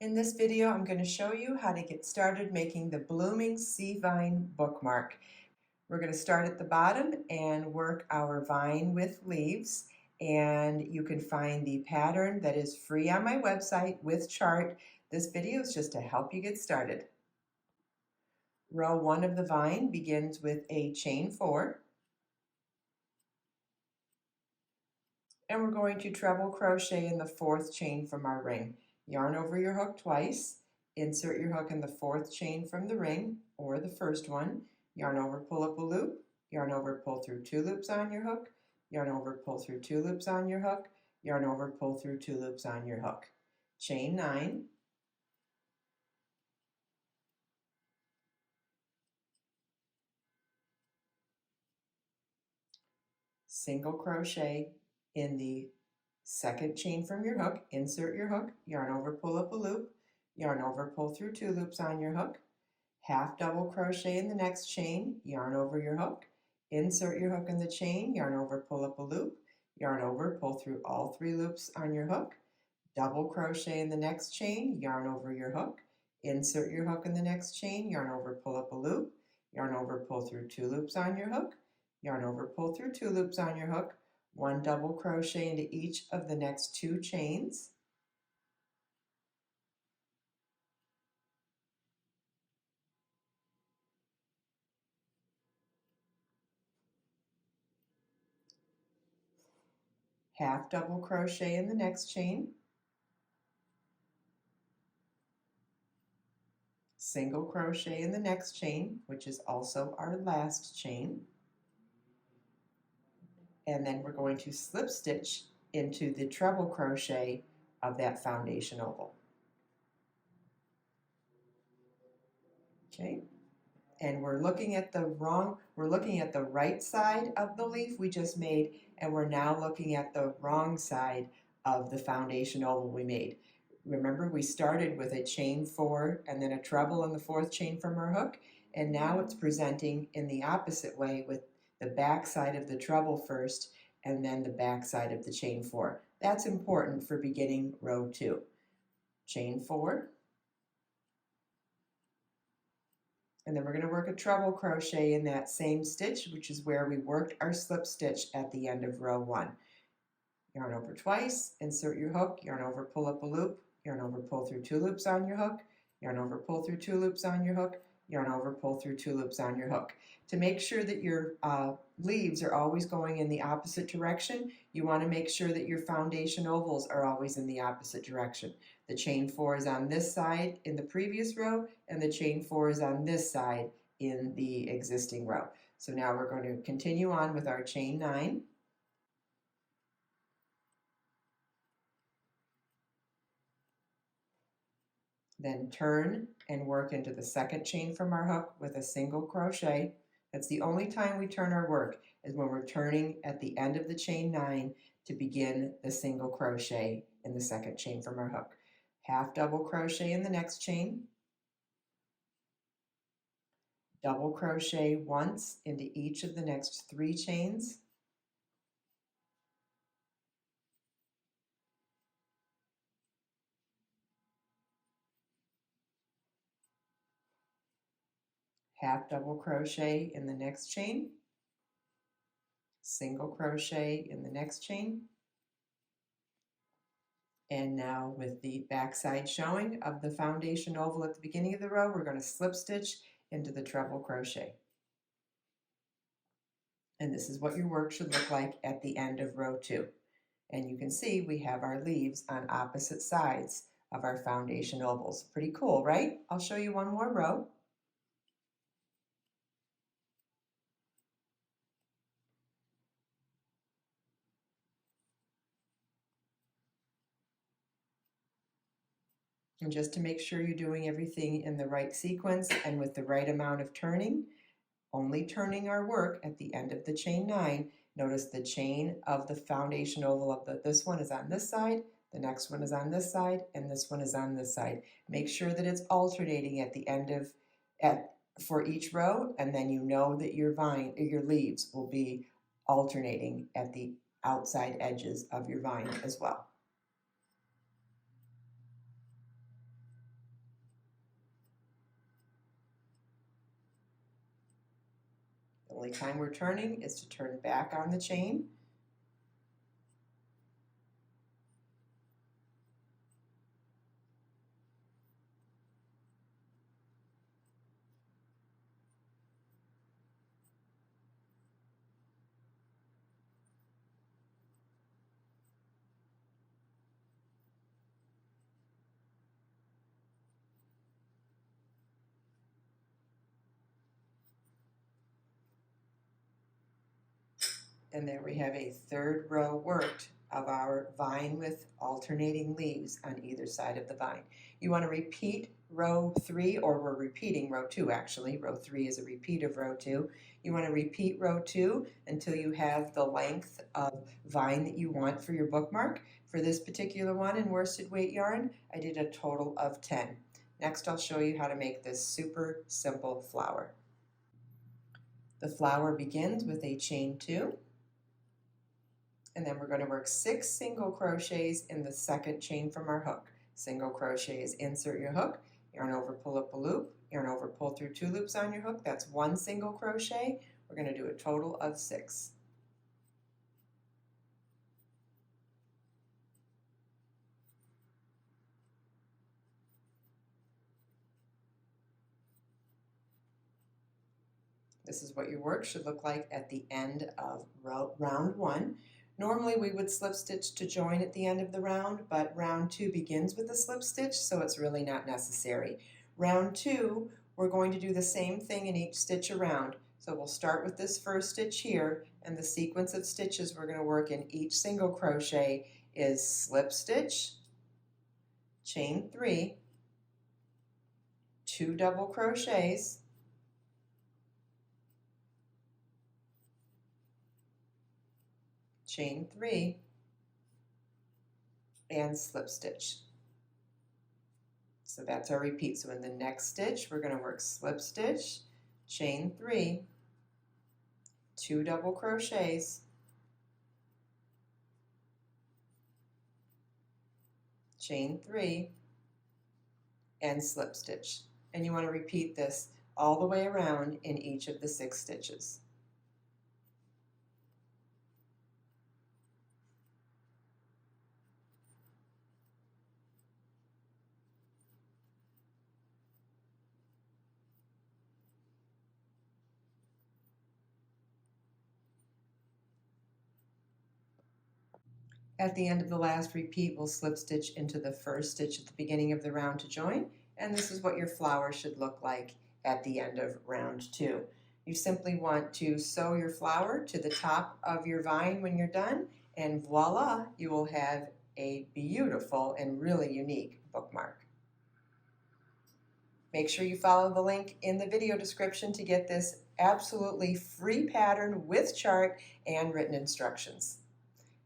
In this video, I'm going to show you how to get started making the Blooming Sea Vine bookmark. We're going to start at the bottom and work our vine with leaves, and you can find the pattern that is free on my website with chart. This video is just to help you get started. Row 1 of the vine begins with a chain 4, and we're going to treble crochet in the 4th chain from our ring. Yarn over your hook twice, insert your hook in the 4th chain from the ring, or the first one, yarn over, pull up a loop, yarn over, pull through 2 loops on your hook, yarn over, pull through 2 loops on your hook, yarn over, pull through 2 loops on your hook. Chain 9, single crochet in the 2nd chain from your hook, insert your hook, yarn over, pull up a loop, yarn over, pull through 2 loops on your hook, half double crochet in the next chain, yarn over your hook, insert your hook in the chain, yarn over, pull up a loop, yarn over, pull through all 3 loops on your hook, double crochet in the next chain, yarn over your hook, insert your hook in the next chain, yarn over, pull up a loop, yarn over, pull through 2 loops on your hook, yarn over, pull through 2 loops on your hook, 1 double crochet into each of the next 2 chains, half double crochet in the next chain, single crochet in the next chain, which is also our last chain, and then we're going to slip stitch into the treble crochet of that foundation oval. Okay, and we're looking at the right side of the leaf we just made, and we're now looking at the wrong side of the foundation oval we made. Remember, we started with a chain 4 and then a treble in the 4th chain from our hook, and now it's presenting in the opposite way with the back side of the treble first and then the back side of the chain 4. That's important for beginning row 2. Chain 4, and then we're going to work a treble crochet in that same stitch, which is where we worked our slip stitch at the end of row 1. Yarn over twice, insert your hook, yarn over, pull up a loop, yarn over, pull through 2 loops on your hook, yarn over, pull through 2 loops on your hook, yarn over, pull through 2 loops on your hook. To make sure that your leaves are always going in the opposite direction, you want to make sure that your foundation ovals are always in the opposite direction. The chain 4 is on this side in the previous row, and the chain 4 is on this side in the existing row. So now we're going to continue on with our chain 9. Then turn and work into the 2nd chain from our hook with a single crochet. That's the only time we turn our work, is when we're turning at the end of the chain 9 to begin the single crochet in the 2nd chain from our hook. Half double crochet in the next chain, double crochet once into each of the next 3 chains, half double crochet in the next chain, single crochet in the next chain, and now with the back side showing of the foundation oval at the beginning of the row, we're going to slip stitch into the treble crochet. And this is what your work should look like at the end of row 2. And you can see we have our leaves on opposite sides of our foundation ovals. Pretty cool, right? I'll show you one more row. And just to make sure you're doing everything in the right sequence and with the right amount of turning, only turning our work at the end of the chain 9. Notice the chain of the foundation oval of this one is on this side, the next one is on this side, and this one is on this side. Make sure that it's alternating at the end of for each row, and then you know that your leaves will be alternating at the outside edges of your vine as well. Only time we're turning is to turn back on the chain. And there we have a third row worked of our vine with alternating leaves on either side of the vine. You want to repeat row 3, or we're repeating row 2 actually. Row 3 is a repeat of row 2. You want to repeat row 2 until you have the length of vine that you want for your bookmark. For this particular one in worsted weight yarn, I did a total of 10. Next, I'll show you how to make this super simple flower. The flower begins with a chain 2. And then we're going to work 6 single crochets in the second chain from our hook. Single crochet is insert your hook, yarn over, pull up a loop, yarn over, pull through 2 loops on your hook. That's 1 single crochet. We're going to do a total of 6. This is what your work should look like at the end of round 1. Normally we would slip stitch to join at the end of the round, but round 2 begins with a slip stitch, so it's really not necessary. Round 2, we're going to do the same thing in each stitch around. So we'll start with this first stitch here, and the sequence of stitches we're going to work in each single crochet is slip stitch, chain 3, 2 double crochets, chain 3, and slip stitch. So that's our repeat. So in the next stitch, we're going to work slip stitch, chain 3, 2 double crochets, chain 3, and slip stitch. And you want to repeat this all the way around in each of the 6 stitches. At the end of the last repeat, we'll slip stitch into the first stitch at the beginning of the round to join, and this is what your flower should look like at the end of round 2. You simply want to sew your flower to the top of your vine when you're done, and voila, you will have a beautiful and really unique bookmark. Make sure you follow the link in the video description to get this absolutely free pattern with chart and written instructions.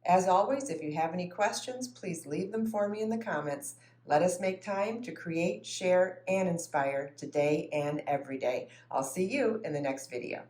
As always, if you have any questions, please leave them for me in the comments. Let us make time to create, share, and inspire today and every day. I'll see you in the next video.